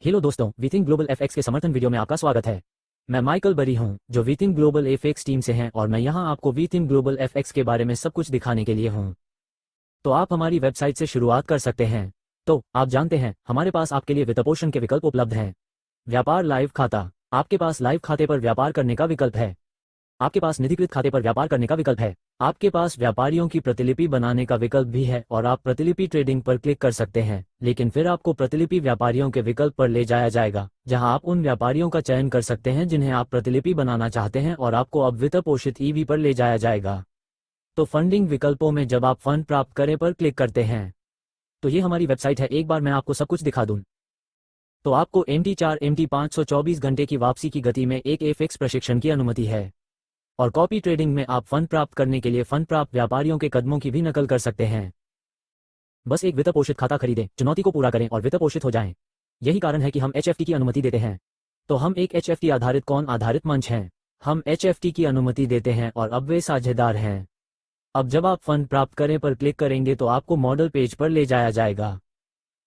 Hello दोस्तों, वीथिंक global FX के समर्थन वीडियो में आपका स्वागत है। मैं माइकल बरी हूं, जो वीथिंक ग्लोबल एफएक्स टीम से हैं और मैं यहां आपको वीथिंक ग्लोबल एफएक्स के बारे में सब कुछ दिखाने के लिए हूं। तो आप हमारी वेबसाइट से शुरुआत कर सकते हैं। तो आप जानते हैं, हमारे पास आपके लिए वित्तपोषण के विकल्प उपलब्ध हैं। व्यापार लाइव खाता, आपके पास लाइव खाते पर व्यापार करने का विकल्प है। आपके पास निधिकृत खाते पर व्यापार करने का विकल्प है। आपके पास व्यापारियों की प्रतिलिपि बनाने का विकल्प भी है और आप प्रतिलिपि ट्रेडिंग पर क्लिक कर सकते हैं, लेकिन फिर आपको प्रतिलिपि व्यापारियों के विकल्प पर ले जाया जाएगा, जहां आप उन व्यापारियों का चयन कर सकते हैं जिन्हें आप प्रतिलिपि बनाना चाहते हैं और आपको अब वित्त पोषित ईवी पर ले जाया जाएगा। तो फंडिंग विकल्पों में जब आप फंड प्राप्त करें पर क्लिक करते हैं, तो ये हमारी वेबसाइट है। एक बार मैं आपको सब कुछ दिखा दूं तो आपको MT4 MT 524 घंटे की वापसी की गति में एक एफएक्स प्रशिक्षण की अनुमति है। और कॉपी ट्रेडिंग में आप फंड प्राप्त करने के लिए फंड प्राप्त व्यापारियों के कदमों की भी नकल कर सकते हैं। बस एक वित्त पोषित खाता खरीदें, चुनौती को पूरा करें और वित्त पोषित हो जाएं। यही कारण है कि हम HFT की अनुमति देते हैं। तो हम एक HFT आधारित कौन आधारित मंच हैं। हम HFT की अनुमति देते हैं और अब वे साझेदार हैं। अब जब आप फंड प्राप्त करें पर क्लिक करेंगे तो आपको मॉडल पेज पर ले जाया जाएगा।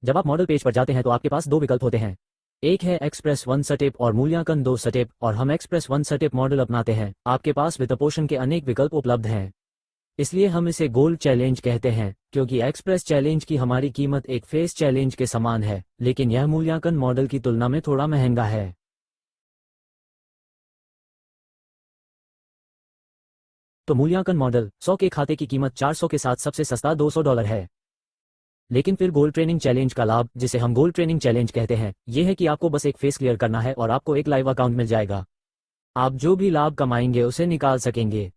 जब आप मॉडल पेज पर जाते हैं तो आपके पास दो विकल्प होते हैं। एक है एक्सप्रेस 1 स्टेप और मूल्यांकन 2 स्टेप, और हम एक्सप्रेस 1 स्टेप मॉडल अपनाते हैं। आपके पास वित्तपोषण के अनेक विकल्प उपलब्ध हैं, इसलिए हम इसे गोल्ड चैलेंज कहते हैं, क्योंकि एक्सप्रेस चैलेंज की हमारी कीमत एक फेस चैलेंज के समान है, लेकिन यह मूल्यांकन मॉडल की तुलना में थोड़ा महंगा है। तो मूल्यांकन मॉडल 100 के खाते की कीमत 400 के साथ सबसे सस्ता $200 है। लेकिन फिर गोल्ड ट्रेनिंग चैलेंज का लाभ, जिसे हम गोल्ड ट्रेनिंग चैलेंज कहते हैं, यह है कि आपको बस एक फेस क्लियर करना है और आपको एक लाइव अकाउंट मिल जाएगा। आप जो भी लाभ कमाएंगे उसे निकाल सकेंगे।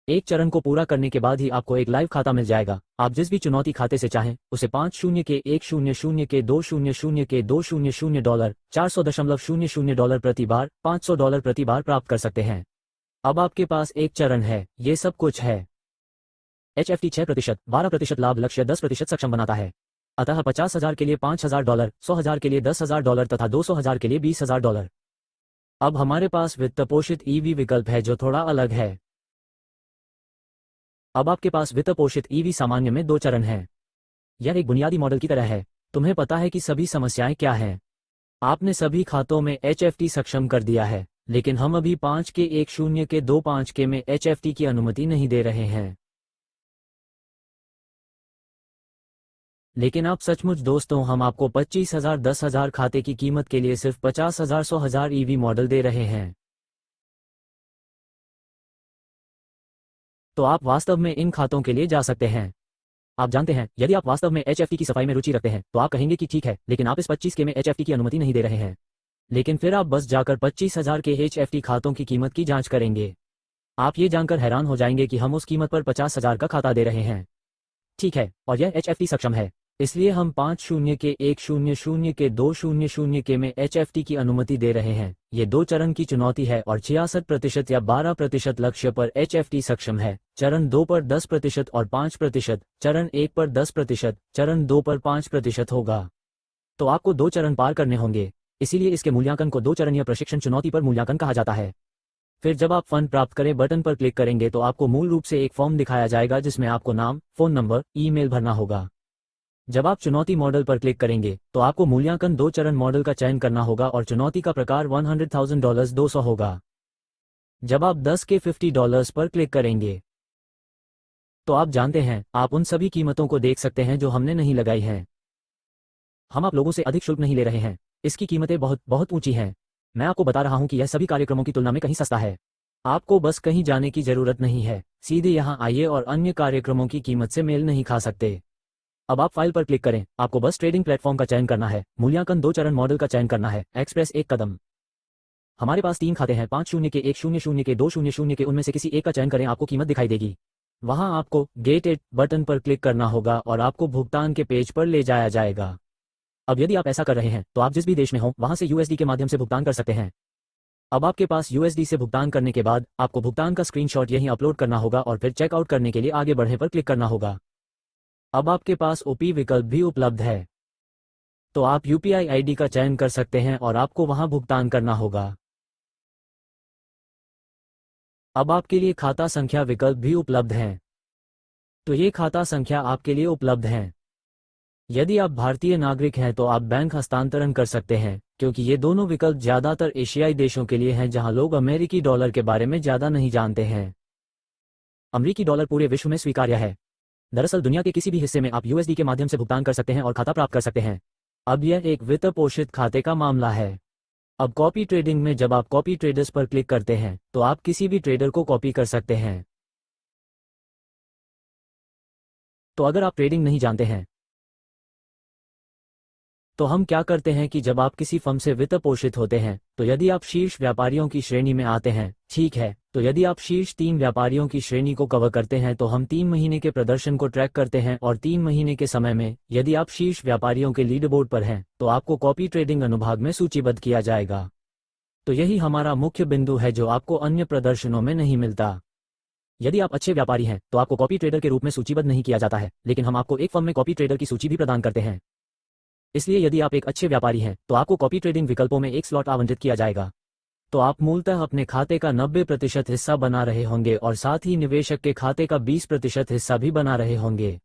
एक चरण को पूरा करने के बाद ही आपको एक लाइव खाता मिल जाएगा। आप जिस भी चुनौती खाते से चाहें उसे 50 के 100 के 200 के $200 $400.00 प्रति बार, $500 प्रति बार प्राप्त कर सकते हैं। अब आपके पास एक चरण है, ये सब कुछ है। HFT 6%, 12% लाभ लक्ष्य 10% सक्षम बनाता है। अतः 50,000 के लिए $5,000, 100,000 के लिए $10,000 तथा 200,000 के लिए $20,000। अब हमारे पास वित्तपोषित ईवी विकल्प है जो थोड़ा अलग है। अब आपके पास वित्तपोषित ईवी सामान्य में 2 चरण हैं। यह एक बुनियादी मॉडल की तरह है। तुम्हें पता है कि सभी समस्याएं क्या हैं। आपने सभी खातों में HFT सक्षम कर दिया है, लेकिन हम अभी 5 के 10 के 25 के में HFT की अनुमति नहीं दे रहे हैं। लेकिन आप सचमुच दोस्तों, हम आपको 25,000 10,000 खाते की कीमत के लिए सिर्फ 50,000 100,000 ईवी मॉडल दे रहे हैं। तो आप वास्तव में इन खातों के लिए जा सकते हैं। आप जानते हैं, यदि आप वास्तव में HFT की सफाई में रुचि रखते हैं तो आप कहेंगे कि ठीक है, लेकिन आप इस 25 के में HFT की अनुमति नहीं दे रहे हैं। लेकिन फिर आप बस जाकर 25,000 के HFT खातों की कीमत की जांच करेंगे। आप ये जानकर हैरान हो जाएंगे कि हम उस कीमत पर 50,000 का खाता दे रहे हैं। ठीक है, और यह HFT सक्षम है। इसलिए हम 50 के 100 के 200 के में HFT की अनुमति दे रहे हैं। ये 2 चरण की चुनौती है और 66% या 12% लक्ष्य पर HFT सक्षम है। चरण 2 पर 10% और 5%, चरण 1 पर 10%, चरण 2 पर 5% होगा। तो आपको 2 चरण पार करने होंगे, इसीलिए इसके मूल्यांकन को 2 चरणीय प्रशिक्षण चुनौती पर मूल्यांकन कहा जाता है। फिर जब आप फंड प्राप्त करें बटन पर क्लिक करेंगे तो आपको मूल रूप से एक फॉर्म दिखाया जाएगा जिसमें आपको नाम, फोन नंबर, ईमेल भरना होगा। जब आप चुनौती मॉडल पर क्लिक करेंगे तो आपको मूल्यांकन 2 चरण मॉडल का चयन करना होगा और चुनौती का प्रकार $100,000 200 होगा। जब आप 10 के $50 पर क्लिक करेंगे तो आप जानते हैं, आप उन सभी कीमतों को देख सकते हैं जो हमने नहीं लगाई हैं। हम आप लोगों से अधिक शुल्क नहीं ले रहे हैं। इसकी कीमतें बहुत बहुत ऊंची हैं। मैं आपको बता रहा हूं कि यह सभी कार्यक्रमों की तुलना में कहीं सस्ता है। आपको बस कहीं जाने की जरूरत नहीं है, सीधे यहां आइए और अन्य कार्यक्रमों की कीमत से मेल नहीं खा सकते। अब आप फाइल पर क्लिक करें, आपको बस ट्रेडिंग प्लेटफॉर्म का चयन करना है, मूल्यांकन 2 चरण मॉडल का चयन करना है, एक्सप्रेस 1 कदम। हमारे पास 3 खाते हैं, 50 के 100 के 200 के, उनमें से किसी एक का चयन करें, आपको कीमत दिखाई देगी। वहां आपको गेट इट बटन पर क्लिक करना होगा और आपको भुगतान के पेज पर ले जाया जाएगा। अब यदि आप ऐसा कर रहे हैं तो आप जिस भी देश में हो वहां से USD के माध्यम से भुगतान कर सकते हैं। अब आपके पास USD से भुगतान करने के बाद आपको भुगतान का स्क्रीनशॉट यहीं अपलोड करना होगा और फिर चेकआउट करने के लिए आगे बढ़ने पर क्लिक करना होगा। अब आपके पास OP विकल्प भी उपलब्ध है, तो आप UPI ID का चयन कर सकते हैं और आपको वहां भुगतान करना होगा। अब आपके लिए खाता संख्या विकल्प भी उपलब्ध हैं, तो ये खाता संख्या आपके लिए उपलब्ध हैं। यदि आप भारतीय नागरिक हैं तो आप बैंक हस्तांतरण कर सकते हैं, क्योंकि ये दोनों विकल्प ज्यादातर एशियाई देशों के लिए हैं जहां लोग अमेरिकी डॉलर के बारे में ज्यादा नहीं जानते हैं। अमेरिकी डॉलर पूरे विश्व में स्वीकार्य है। दरअसल दुनिया के किसी भी हिस्से में आप यूएसडी के माध्यम से भुगतान कर सकते हैं और खाता प्राप्त कर सकते हैं। अब यह एक वित्त पोषित खाते का मामला है। अब कॉपी ट्रेडिंग में जब आप कॉपी ट्रेडर्स पर क्लिक करते हैं तो आप किसी भी ट्रेडर को कॉपी कर सकते हैं। तो अगर आप ट्रेडिंग नहीं जानते हैं तो हम क्या करते हैं कि जब आप किसी फर्म से वित्त पोषित होते हैं तो यदि आप शीर्ष व्यापारियों की श्रेणी में आते हैं, ठीक है, तो यदि आप शीर्ष 3 व्यापारियों की श्रेणी को कवर करते हैं तो हम 3 महीने के प्रदर्शन को ट्रैक करते हैं और 3 महीने के समय में यदि आप शीर्ष व्यापारियों के लीड बोर्ड पर हैं तो आपको कॉपी ट्रेडिंग अनुभाग में सूचीबद्ध किया जाएगा। तो यही हमारा मुख्य बिंदु है जो आपको अन्य प्रदर्शनों में नहीं मिलता। यदि आप अच्छे व्यापारी हैं तो आपको कॉपी ट्रेडर के रूप में सूचीबद्ध नहीं किया जाता है, लेकिन हम आपको एक फर्म में कॉपी ट्रेडर की सूची भी प्रदान करते हैं। इसलिए यदि आप एक अच्छे व्यापारी हैं तो आपको कॉपी ट्रेडिंग विकल्पों में एक स्लॉट आवंटित किया जाएगा। तो आप मूलतः अपने खाते का 90% हिस्सा बना रहे होंगे और साथ ही निवेशक के खाते का 20% हिस्सा भी बना रहे होंगे।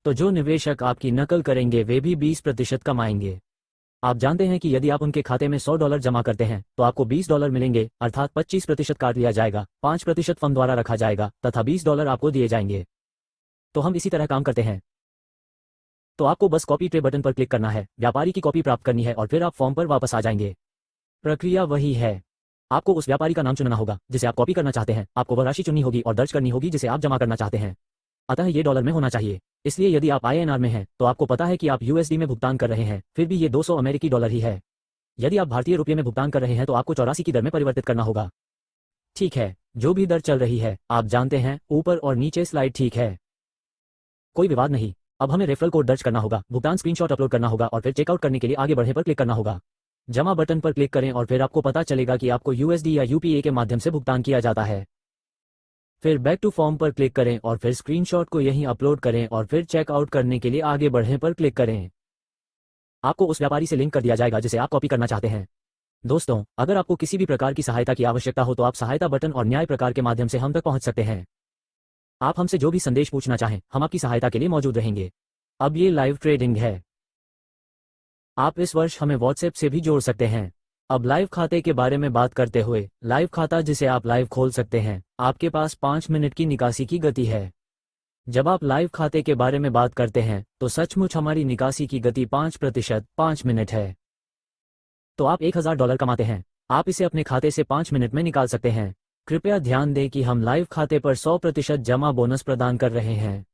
तो जो निवेशक आपकी नकल करेंगे वे भी 20% कमाएंगे। आप जानते हैं कि यदि आप उनके खाते में $100 जमा करते हैं तो आपको $20 मिलेंगे, अर्थात 25% काट लिया जाएगा, 5% फर्म द्वारा रखा जाएगा तथा $20 आपको दिए जाएंगे। तो हम इसी तरह काम करते हैं। तो आपको बस कॉपी ट्रे बटन पर क्लिक करना है, व्यापारी की कॉपी प्राप्त करनी है और फिर आप फॉर्म पर वापस आ जाएंगे। प्रक्रिया वही है। आपको उस व्यापारी का नाम चुनना होगा जिसे आप कॉपी करना चाहते हैं, आपको वह राशि चुननी होगी और दर्ज करनी होगी जिसे आप जमा करना चाहते हैं। अतः ये डॉलर में होना चाहिए। इसलिए यदि आप INR में हैं तो आपको पता है कि आप USD में भुगतान कर रहे हैं, फिर भी ये 200 अमेरिकी डॉलर ही है। यदि आप भारतीय रुपये में भुगतान कर रहे हैं तो आपको 84 की दर में परिवर्तित करना होगा। ठीक है, जो भी दर चल रही है आप जानते हैं, ऊपर और नीचे स्लाइड ठीक है, कोई विवाद नहीं। अब हमें रेफरल कोड दर्ज करना होगा, भुगतान स्क्रीनशॉट अपलोड करना होगा और फिर चेकआउट करने के लिए आगे बढ़े पर क्लिक करना होगा। जमा बटन पर क्लिक करें और फिर आपको पता चलेगा कि आपको USD या UPA के माध्यम से भुगतान किया जाता है। फिर बैक टू फॉर्म पर क्लिक करें और फिर स्क्रीनशॉट को यहीं अपलोड करें और फिर चेकआउट करने के लिए आगे बढ़े पर क्लिक करें। आपको उस व्यापारी से लिंक कर दिया जाएगा जिसे आप कॉपी करना चाहते हैं। दोस्तों, अगर आपको किसी भी प्रकार की सहायता की आवश्यकता हो तो आप सहायता बटन और न्याय प्रकार के माध्यम से हम तक पहुंच सकते हैं। आप हमसे जो भी संदेश पूछना चाहें, हम आपकी सहायता के लिए मौजूद रहेंगे। अब ये लाइव ट्रेडिंग है। आप इस वर्ष हमें व्हाट्सएप से भी जोड़ सकते हैं। अब लाइव खाते के बारे में बात करते हुए, लाइव खाता जिसे आप लाइव खोल सकते हैं, आपके पास 5 मिनट की निकासी की गति है। जब आप लाइव खाते के बारे में बात करते हैं तो सचमुच हमारी निकासी की गति 5% 5 मिनट है। तो आप $1000 कमाते हैं, आप इसे अपने खाते से 5 मिनट में निकाल सकते हैं। कृपया ध्यान दें कि हम लाइव खाते पर 100% जमा बोनस प्रदान कर रहे हैं।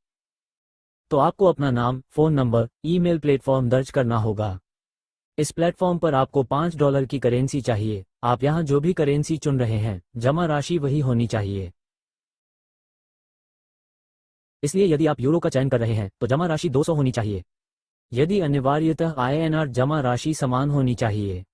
तो आपको अपना नाम, फोन नंबर, ईमेल प्लेटफॉर्म दर्ज करना होगा। इस प्लेटफॉर्म पर आपको $5 की करेंसी चाहिए। आप यहां जो भी करेंसी चुन रहे हैं, जमा राशि वही होनी चाहिए। इसलिए यदि आप यूरो का चयन कर रहे हैं तो जमा राशि 200 होनी चाहिए। यदि अनिवार्यतः INR, जमा राशि समान होनी चाहिए।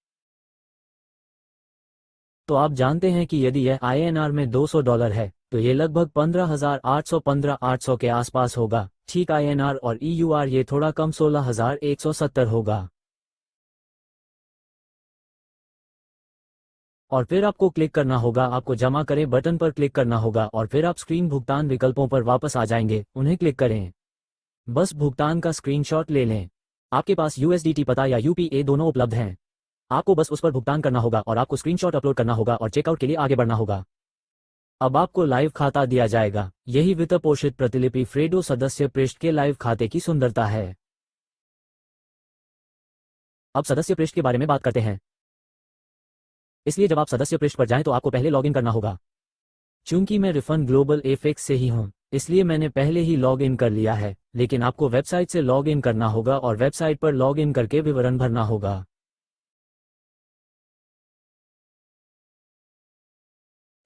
तो आप जानते हैं कि यदि यह INR में $200 है तो ये लगभग 15,815 के आसपास होगा। ठीक, INR और EUR ये थोड़ा कम 16,170 होगा। और फिर आपको क्लिक करना होगा, आपको जमा करें बटन पर क्लिक करना होगा और फिर आप स्क्रीन भुगतान विकल्पों पर वापस आ जाएंगे, उन्हें क्लिक करें। बस भुगतान का स्क्रीनशॉट ले लें। आपके पास USDT पता या UPA दोनों उपलब्ध हैं। आपको बस उस पर भुगतान करना होगा और आपको स्क्रीनशॉट अपलोड करना होगा और चेकआउट के लिए आगे बढ़ना होगा। अब आपको लाइव खाता दिया जाएगा। यही वित्त पोषित प्रतिलिपि फ्रेडो सदस्य पृष्ठ के लाइव खाते की सुंदरता है। अब सदस्य पृष्ठ के बारे में बात करते हैं। इसलिए जब आप सदस्य पृष्ठ पर जाएं तो आपको पहले लॉगिन करना होगा। चूंकि मैं रिफंड ग्लोबल एफएक्स से ही हूं, इसलिए मैंने पहले ही लॉग इन कर लिया है, लेकिन आपको वेबसाइट से लॉग इन करना होगा और वेबसाइट पर लॉग इन करके विवरण भरना होगा।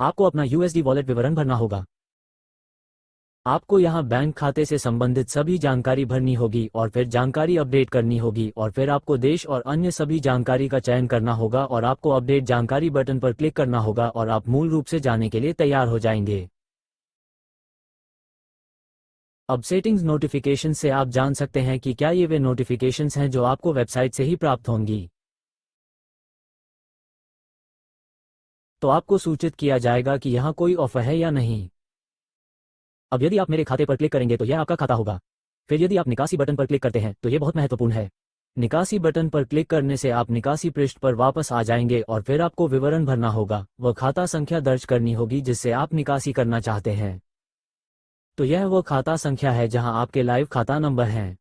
आपको अपना USD वॉलेट विवरण भरना होगा। आपको यहां बैंक खाते से संबंधित सभी जानकारी भरनी होगी और फिर जानकारी अपडेट करनी होगी और फिर आपको देश और अन्य सभी जानकारी का चयन करना होगा और आपको अपडेट जानकारी बटन पर क्लिक करना होगा और आप मूल रूप से जाने के लिए तैयार हो जाएंगे। अब सेटिंग्स नोटिफिकेशन से आप जान सकते हैं कि क्या ये वे नोटिफिकेशंस हैं जो आपको वेबसाइट से ही प्राप्त होंगी। तो आपको सूचित किया जाएगा कि यहाँ कोई ऑफर है या नहीं। अब यदि आप मेरे खाते पर क्लिक करेंगे तो यह आपका खाता होगा। फिर यदि आप निकासी बटन पर क्लिक करते हैं तो यह बहुत महत्वपूर्ण है। निकासी बटन पर क्लिक करने से आप निकासी पृष्ठ पर वापस आ जाएंगे और फिर आपको विवरण भरना होगा, वह खाता संख्या दर्ज करनी होगी जिससे आप निकासी करना चाहते हैं। तो यह वो खाता संख्या है जहां आपके लाइव खाता नंबर हैं।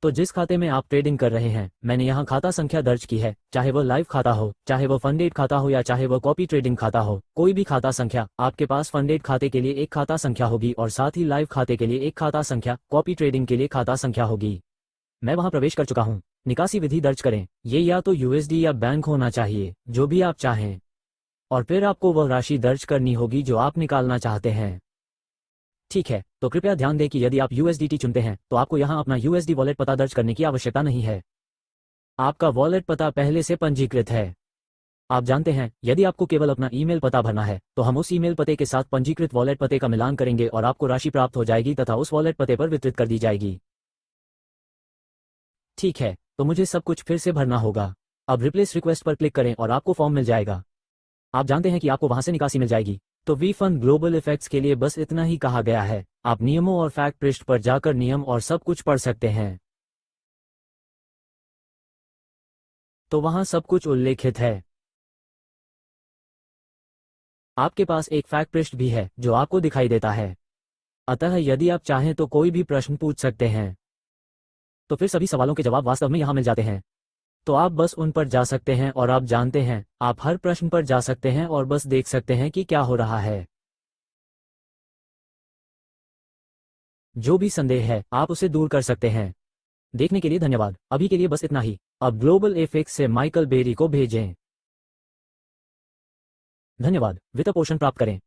तो जिस खाते में आप ट्रेडिंग कर रहे हैं, मैंने यहाँ खाता संख्या दर्ज की है, चाहे वो लाइव खाता हो, चाहे वो फंडेड खाता हो या चाहे वो कॉपी ट्रेडिंग खाता हो, कोई भी खाता संख्या। आपके पास फंडेड खाते के लिए एक खाता संख्या होगी और साथ ही लाइव खाते के लिए एक खाता संख्या, कॉपी ट्रेडिंग के लिए खाता संख्या होगी। मैं वहां प्रवेश कर चुका हूं। निकासी विधि दर्ज करें, ये या तो यूएसडी या बैंक होना चाहिए, जो भी आप चाहें, और फिर आपको वह राशि दर्ज करनी होगी जो आप निकालना चाहते हैं। ठीक है, तो कृपया ध्यान दें कि यदि आप USDT चुनते हैं तो आपको यहां अपना USD वॉलेट पता दर्ज करने की आवश्यकता नहीं है। आपका वॉलेट पता पहले से पंजीकृत है। आप जानते हैं, यदि आपको केवल अपना ईमेल पता भरना है तो हम उस ईमेल पते के साथ पंजीकृत वॉलेट पते का मिलान करेंगे और आपको राशि प्राप्त हो जाएगी तथा उस वॉलेट पते पर वितरित कर दी जाएगी। ठीक है, तो मुझे सब कुछ फिर से भरना होगा। अब रिप्लेस रिक्वेस्ट पर क्लिक करें और आपको फॉर्म मिल जाएगा। आप जानते हैं कि आपको वहां से निकासी मिल जाएगी। तो वी फंड ग्लोबल इफेक्ट्स के लिए बस इतना ही कहा गया है। आप नियमों और फैक्ट पृष्ठ पर जाकर नियम और सब कुछ पढ़ सकते हैं। तो वहां सब कुछ उल्लेखित है। आपके पास एक फैक्ट पृष्ठ भी है जो आपको दिखाई देता है। अतः यदि आप चाहें तो कोई भी प्रश्न पूछ सकते हैं। तो फिर सभी सवालों के जवाब वास्तव में यहां मिल जाते हैं। तो आप बस उन पर जा सकते हैं और आप जानते हैं, आप हर प्रश्न पर जा सकते हैं और बस देख सकते हैं कि क्या हो रहा है। जो भी संदेह है आप उसे दूर कर सकते हैं। देखने के लिए धन्यवाद। अभी के लिए बस इतना ही। अब ग्लोबल एफएक्स से माइकल बेरी को भेजें। धन्यवाद। वित्त पोषण प्राप्त करें।